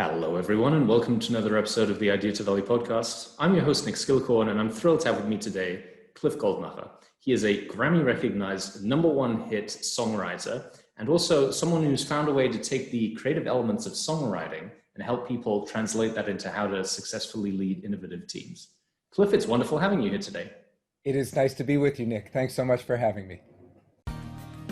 Hello, everyone, and welcome to another episode of the Idea to Value podcast. I'm your host, Nick Skillicorn, and I'm thrilled to have with me today Cliff Goldmacher. He is a Grammy-recognized #1 hit songwriter, and also someone who's found a way to take the creative elements of songwriting and help people translate that into how to successfully lead innovative teams. Cliff, it's wonderful having you here today. It is nice to be with you, Nick. Thanks so much for having me.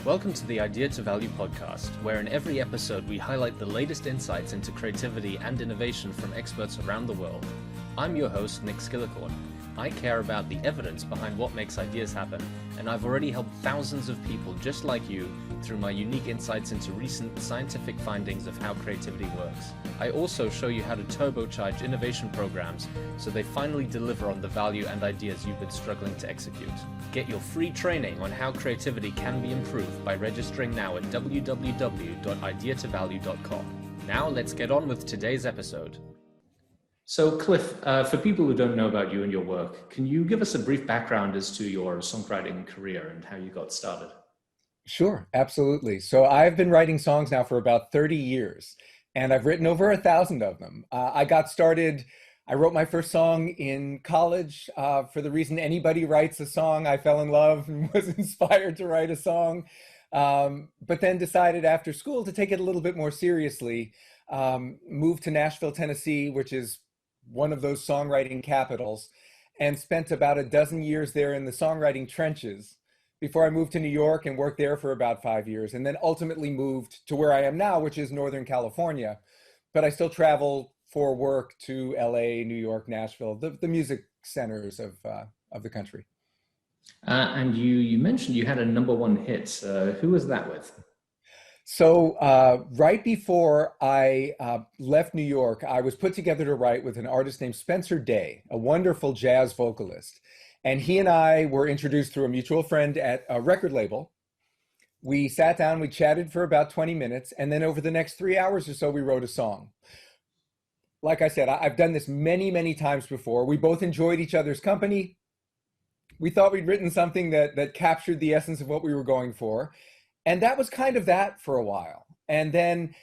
Welcome to the Idea to Value podcast, where in every episode we highlight the latest insights into creativity and innovation from experts around the world. I'm your host, Nick Skillicorn. I care about the evidence behind what makes ideas happen, and I've already helped thousands of people just like you through my unique insights into recent scientific findings of how creativity works. I also show you how to turbocharge innovation programs so they finally deliver on the value and ideas you've been struggling to execute. Get your free training on how creativity can be improved by registering now at www.ideatovalue.com. Now let's get on with today's episode. So Cliff, for people who don't know about you and your work, can you give us a brief background as to your songwriting career and how you got started? Sure, absolutely. So I've been writing songs now for about 30 years, and I've written over 1,000 of them. I wrote my first song in college for the reason anybody writes a song. I fell in love and was inspired to write a song, but then decided after school to take it a little bit more seriously. Moved to Nashville, Tennessee, which is one of those songwriting capitals, and spent about a dozen years there in the songwriting trenches before I moved to New York and worked there for about 5 years, and then ultimately moved to where I am now, which is Northern California. But I still travel for work to LA, New York, Nashville, the music centers of the country. And you mentioned you had a #1 hit. Who was that with? So right before I left New York, I was put together to write with an artist named Spencer Day, a wonderful jazz vocalist. And he and I were introduced through a mutual friend at a record label. We sat down, we chatted for about 20 minutes, and then over the next 3 hours or so, we wrote a song. Like I said, I've done this many, many times before. We both enjoyed each other's company. We thought we'd written something that captured the essence of what we were going for. And that was kind of that for a while. And then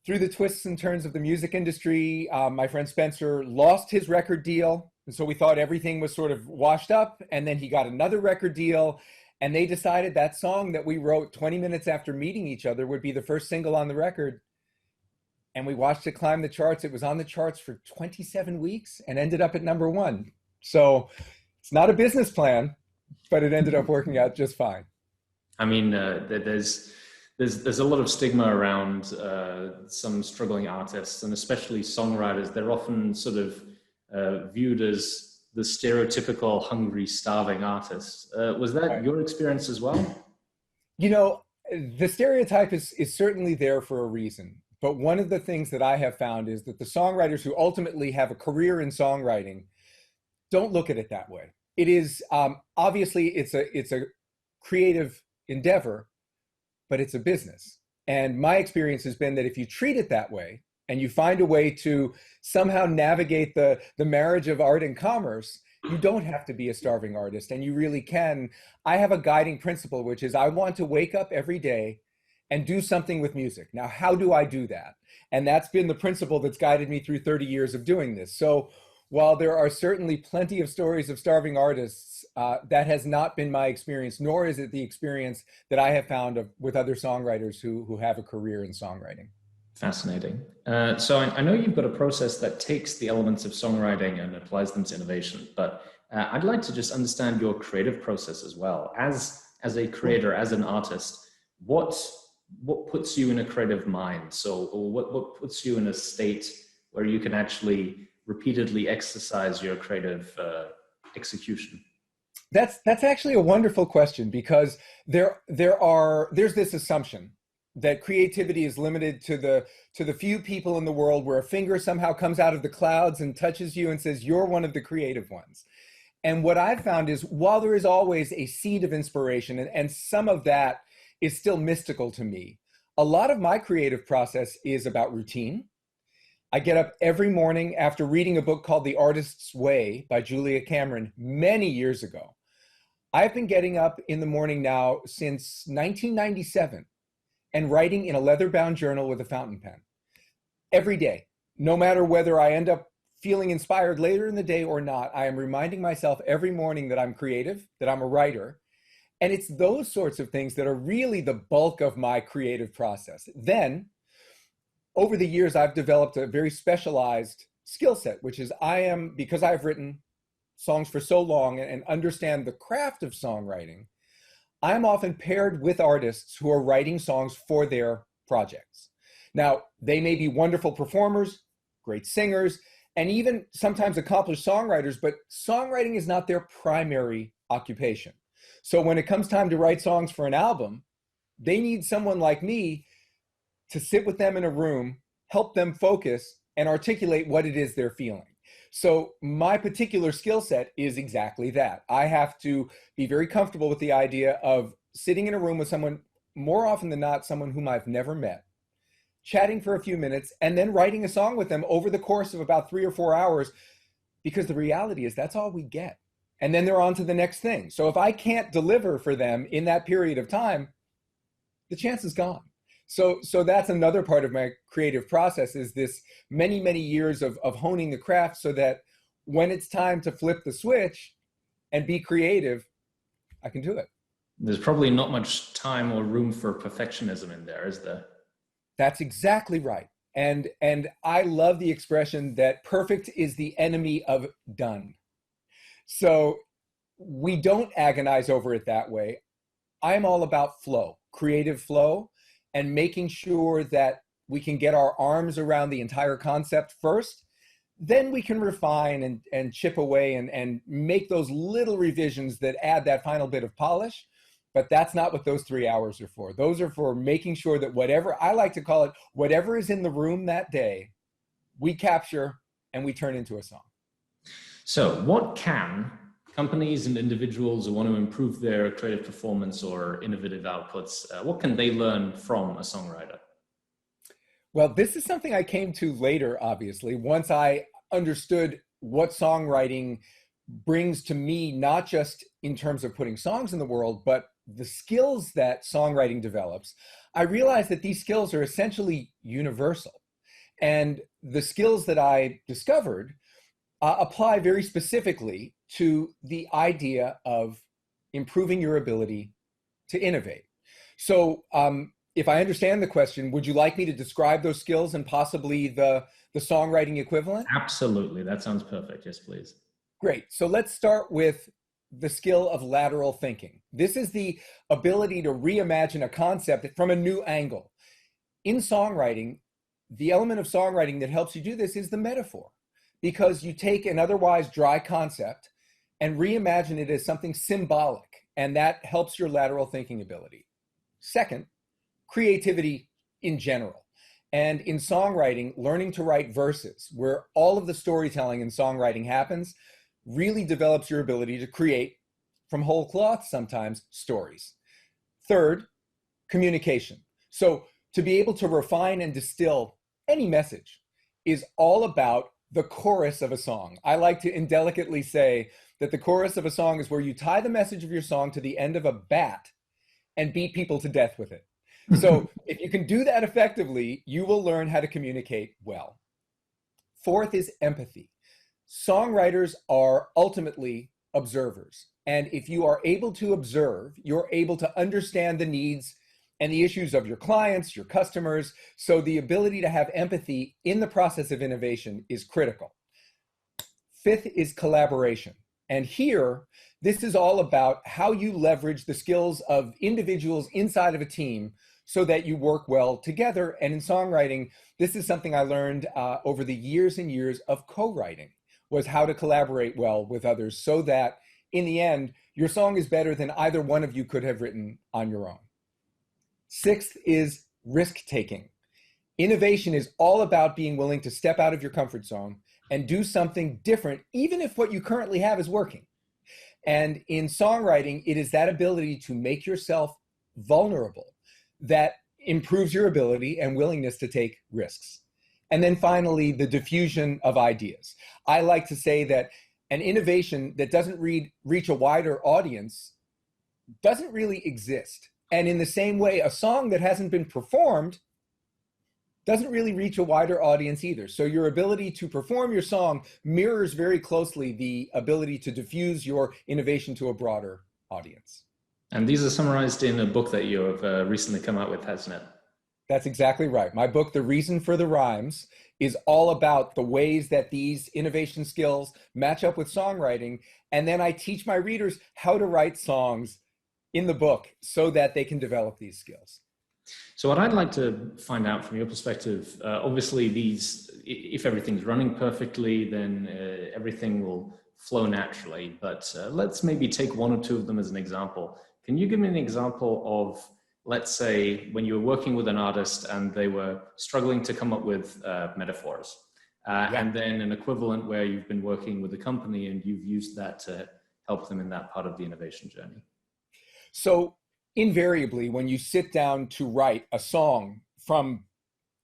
through the twists and turns of the music industry, my friend Spencer lost his record deal. And so we thought everything was sort of washed up. And then he got another record deal. And they decided that song that we wrote 20 minutes after meeting each other would be the first single on the record. And we watched it climb the charts. It was on the charts for 27 weeks and ended up at #1. So it's not a business plan, but it ended up working out just fine. I mean, there's a lot of stigma around some struggling artists, and especially songwriters. They're often sort of viewed as the stereotypical hungry, starving artist. Was that your experience as well? You know, the stereotype is certainly there for a reason. But one of the things that I have found is that the songwriters who ultimately have a career in songwriting don't look at it that way. It is obviously it's a creative endeavor, but it's a business. And my experience has been that if you treat it that way and you find a way to somehow navigate the marriage of art and commerce, you don't have to be a starving artist, and you really can. I have a guiding principle, which is I want to wake up every day and do something with music. Now, how do I do that? And that's been the principle that's guided me through 30 years of doing this. So while there are certainly plenty of stories of starving artists, that has not been my experience, nor is it the experience that I have found with other songwriters who have a career in songwriting. Fascinating. So I know you've got a process that takes the elements of songwriting and applies them to innovation, but I'd like to just understand your creative process as well. As a creator, as an artist, what puts you in a creative mind? So what puts you in a state where you can actually repeatedly exercise your creative execution? That's actually a wonderful question, because there's this assumption that creativity is limited to the few people in the world where a finger somehow comes out of the clouds and touches you and says, you're one of the creative ones. And what I've found is, while there is always a seed of inspiration, and some of that is still mystical to me, a lot of my creative process is about routine. I get up every morning after reading a book called The Artist's Way by Julia Cameron many years ago. I've been getting up in the morning now since 1997 and writing in a leather-bound journal with a fountain pen every day. no matter whether I end up feeling inspired later in the day or not, I am reminding myself every morning that I'm creative, that I'm a writer. And it's those sorts of things that are really the bulk of my creative process. Then, over the years, I've developed a very specialized skill set, which is because I've written songs for so long and understand the craft of songwriting, I'm often paired with artists who are writing songs for their projects. Now, they may be wonderful performers, great singers, and even sometimes accomplished songwriters, but songwriting is not their primary occupation. So when it comes time to write songs for an album, they need someone like me to sit with them in a room, help them focus, and articulate what it is they're feeling. So my particular skill set is exactly that. I have to be very comfortable with the idea of sitting in a room with someone, more often than not, someone whom I've never met, chatting for a few minutes, and then writing a song with them over the course of about 3 or 4 hours, because the reality is that's all we get. And then they're on to the next thing. So if I can't deliver for them in that period of time, the chance is gone. So that's another part of my creative process, is this many, many years of honing the craft, so that when it's time to flip the switch and be creative, I can do it. There's probably not much time or room for perfectionism in there, is there? That's exactly right. And I love the expression that perfect is the enemy of done. So we don't agonize over it that way. I'm all about flow, creative flow, and making sure that we can get our arms around the entire concept first. Then we can refine and chip away and make those little revisions that add that final bit of polish. But that's not what those 3 hours are for. Those are for making sure that whatever, I like to call it, whatever is in the room that day, we capture and we turn into a song. So what can companies and individuals who want to improve their creative performance or innovative outputs, what can they learn from a songwriter? Well, this is something I came to later, obviously, once I understood what songwriting brings to me, not just in terms of putting songs in the world, but the skills that songwriting develops. I realized that these skills are essentially universal. And the skills that I discovered apply very specifically to the idea of improving your ability to innovate. So if I understand the question, would you like me to describe those skills and possibly the songwriting equivalent? Absolutely. That sounds perfect. Yes, please. Great. So let's start with the skill of lateral thinking. This is the ability to reimagine a concept from a new angle. In songwriting, the element of songwriting that helps you do this is the metaphor, because you take an otherwise dry concept and reimagine it as something symbolic, and that helps your lateral thinking ability. Second, creativity in general. And in songwriting, learning to write verses, where all of the storytelling in songwriting happens, really develops your ability to create, from whole cloth sometimes, stories. Third, communication. So to be able to refine and distill any message is all about the chorus of a song. I like to indelicately say that the chorus of a song is where you tie the message of your song to the end of a bat and beat people to death with it. So if you can do that effectively, you will learn how to communicate well. Fourth is empathy. Songwriters are ultimately observers. And if you are able to observe, you're able to understand the needs and the issues of your clients, your customers. So the ability to have empathy in the process of innovation is critical. Fifth is collaboration. And here, this is all about how you leverage the skills of individuals inside of a team so that you work well together. And in songwriting, this is something I learned over the years and years of co-writing, was how to collaborate well with others so that in the end, your song is better than either one of you could have written on your own. Sixth is risk-taking. Innovation is all about being willing to step out of your comfort zone and do something different, even if what you currently have is working. And in songwriting, it is that ability to make yourself vulnerable that improves your ability and willingness to take risks. And then finally, the diffusion of ideas. I like to say that an innovation that doesn't reach a wider audience doesn't really exist. And in the same way, a song that hasn't been performed doesn't really reach a wider audience either. So your ability to perform your song mirrors very closely the ability to diffuse your innovation to a broader audience. And these are summarized in a book that you have recently come out with, hasn't it? That's exactly right. My book, The Reason for the Rhymes, is all about the ways that these innovation skills match up with songwriting. And then I teach my readers how to write songs in the book so that they can develop these skills. So what I'd like to find out from your perspective, obviously if everything's running perfectly, then everything will flow naturally. But let's maybe take one or two of them as an example. Can you give me an example of, let's say, when you were working with an artist and they were struggling to come up with metaphors, and then an equivalent where you've been working with a company and you've used that to help them in that part of the innovation journey? So invariably, when you sit down to write a song from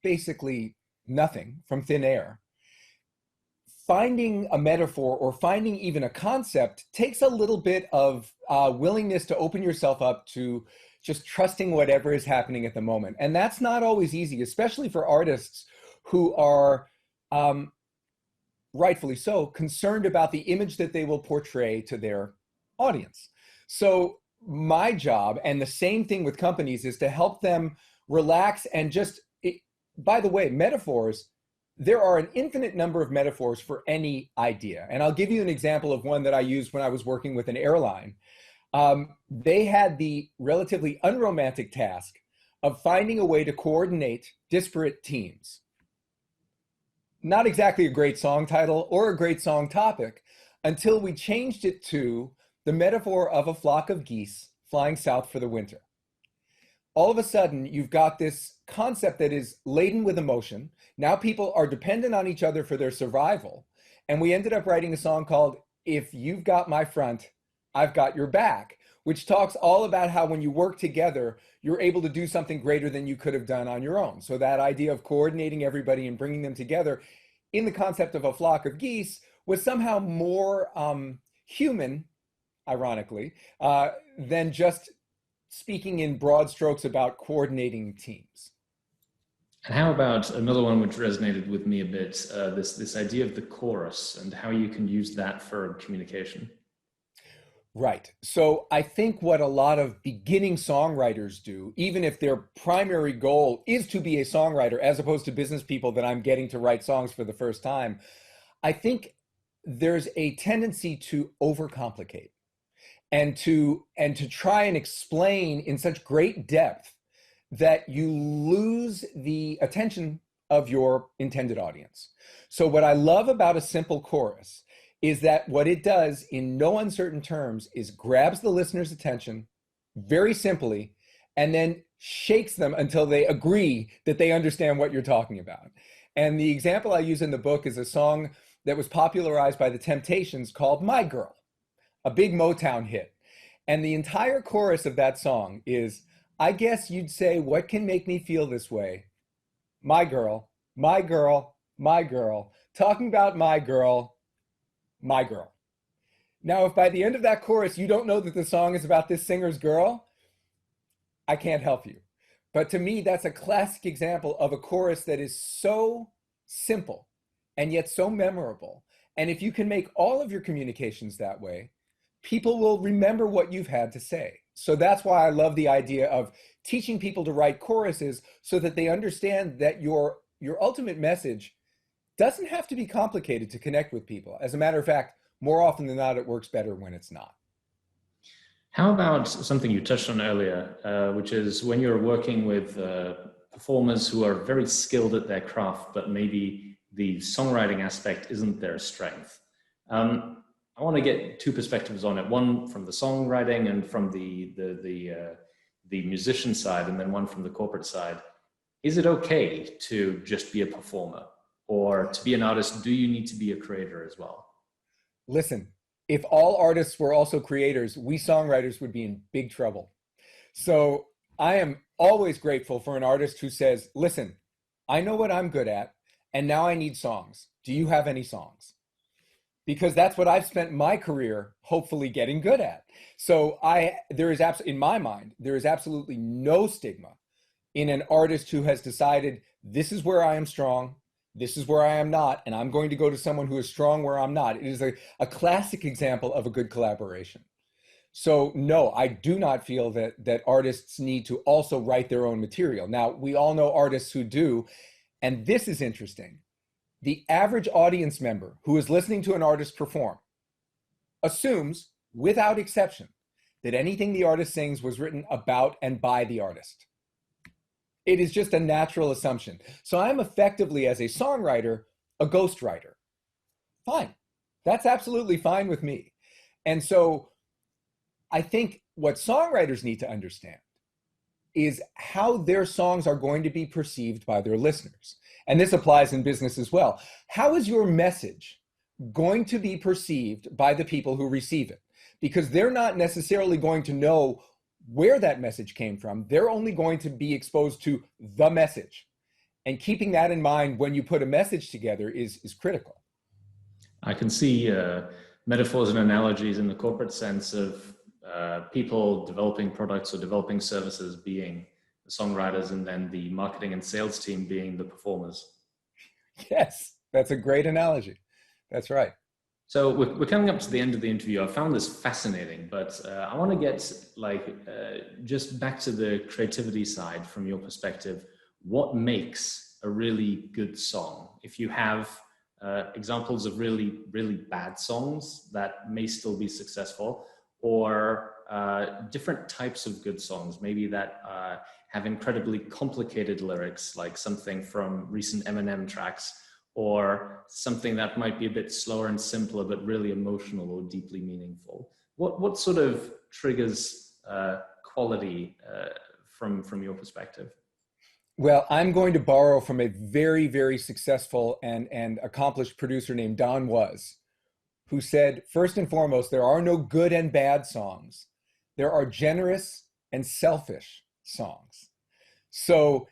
basically nothing, from thin air, finding a metaphor or finding even a concept takes a little bit of willingness to open yourself up to just trusting whatever is happening at the moment. And that's not always easy, especially for artists who are, rightfully so, concerned about the image that they will portray to their audience. So my job, and the same thing with companies, is to help them relax and just, by the way, metaphors, there are an infinite number of metaphors for any idea. And I'll give you an example of one that I used when I was working with an airline. They had the relatively unromantic task of finding a way to coordinate disparate teams. Not exactly a great song title or a great song topic until we changed it to the metaphor of a flock of geese flying south for the winter. All of a sudden, you've got this concept that is laden with emotion. Now people are dependent on each other for their survival. And we ended up writing a song called If You've Got My Front, I've Got Your Back, which talks all about how when you work together, you're able to do something greater than you could have done on your own. So that idea of coordinating everybody and bringing them together in the concept of a flock of geese was somehow more human, ironically, than just speaking in broad strokes about coordinating teams. And how about another one which resonated with me a bit, this idea of the chorus and how you can use that for communication? Right. So I think what a lot of beginning songwriters do, even if their primary goal is to be a songwriter, as opposed to business people that I'm getting to write songs for the first time, I think there's a tendency to overcomplicate and to try and explain in such great depth that you lose the attention of your intended audience. So what I love about a simple chorus is that what it does in no uncertain terms is grabs the listener's attention very simply and then shakes them until they agree that they understand what you're talking about. And the example I use in the book is a song that was popularized by the Temptations called My Girl, a big Motown hit. And the entire chorus of that song is, I guess you'd say, what can make me feel this way? My girl, my girl, my girl, talking about my girl, my girl. Now, if by the end of that chorus you don't know that the song is about this singer's girl, I can't help you. But to me, that's a classic example of a chorus that is so simple and yet so memorable. And if you can make all of your communications that way, people will remember what you've had to say. So that's why I love the idea of teaching people to write choruses so that they understand that your ultimate message doesn't have to be complicated to connect with people. As a matter of fact, more often than not, it works better when it's not. How about something you touched on earlier, which is when you're working with performers who are very skilled at their craft, but maybe the songwriting aspect isn't their strength. I want to get two perspectives on it, one from the songwriting and from the musician side, and then one from the corporate side. Is it okay to just be a performer? Or to be an artist, do you need to be a creator as well? Listen, if all artists were also creators, we songwriters would be in big trouble. So I am always grateful for an artist who says, listen, I know what I'm good at, and now I need songs. Do you have any songs? Because that's what I've spent my career hopefully getting good at. So in my mind, there is absolutely no stigma in an artist who has decided this is where I am strong, this is where I am not, and I'm going to go to someone who is strong where I'm not. It is a classic example of a good collaboration. So no, I do not feel that artists need to also write their own material. Now, we all know artists who do, and this is interesting. The average audience member who is listening to an artist perform assumes, without exception, that anything the artist sings was written about and by the artist. It is just a natural assumption. So I'm effectively, as a songwriter, a ghostwriter. Fine. That's absolutely fine with me. And so I think what songwriters need to understand is how their songs are going to be perceived by their listeners. And this applies in business as well. How is your message going to be perceived by the people who receive it? Because they're not necessarily going to know where that message came from. They're only going to be exposed to the message. And keeping that in mind when you put a message together is critical. I can see metaphors and analogies in the corporate sense of people developing products or developing services being the songwriters, and then the marketing and sales team being the performers. Yes, that's a great analogy. That's right. So we're coming up to the end of the interview. I found this fascinating, but I want to get just back to the creativity side from your perspective. What makes a really good song? If you have examples of really, really bad songs that may still be successful, or different types of good songs, maybe that have incredibly complicated lyrics, like something from recent Eminem tracks, or something that might be a bit slower and simpler, but really emotional or deeply meaningful. What sort of triggers quality from your perspective? Well, I'm going to borrow from a very, very successful and accomplished producer named Don Was, who said, first and foremost, there are no good and bad songs. There are generous and selfish songs. So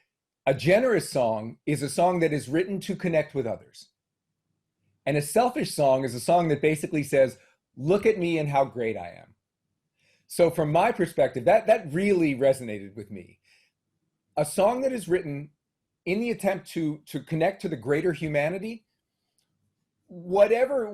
a generous song is a song that is written to connect with others. And a selfish song is a song that basically says, look at me and how great I am. So from my perspective, that really resonated with me. A song that is written in the attempt to connect to the greater humanity, whatever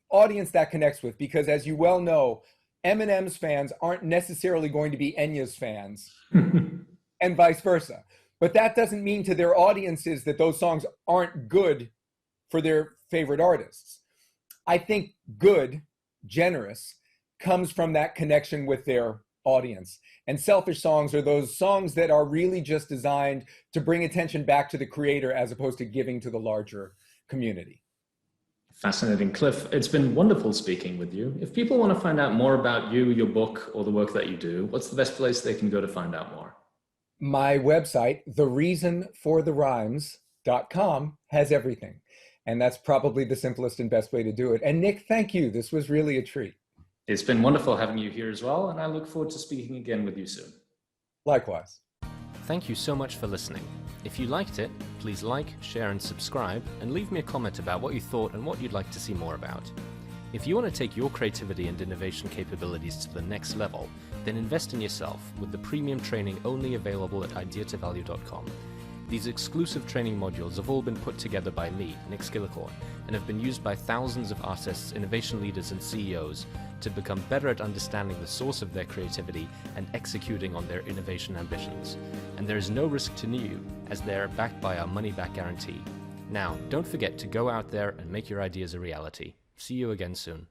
audience that connects with, because as you well know, Eminem's fans aren't necessarily going to be Enya's fans and vice versa. But that doesn't mean to their audiences that those songs aren't good for their favorite artists. I think good, generous, comes from that connection with their audience. And selfish songs are those songs that are really just designed to bring attention back to the creator as opposed to giving to the larger community. Fascinating. Cliff, it's been wonderful speaking with you. If people want to find out more about you, your book, or the work that you do, what's the best place they can go to find out more? My website, thereasonfortherhymes.com, has everything. And that's probably the simplest and best way to do it. And Nick, thank you. This was really a treat. It's been wonderful having you here as well, and I look forward to speaking again with you soon. Likewise. Thank you so much for listening. If you liked it, please like, share and subscribe, and leave me a comment about what you thought and what you'd like to see more about. If you want to take your creativity and innovation capabilities to the next level, then invest in yourself with the premium training only available at ideatovalue.com. These exclusive training modules have all been put together by me, Nick Skillicorn, and have been used by thousands of artists, innovation leaders and CEOs to become better at understanding the source of their creativity and executing on their innovation ambitions. And there is no risk to you, as they're backed by our money-back guarantee. Now, don't forget to go out there and make your ideas a reality. See you again soon.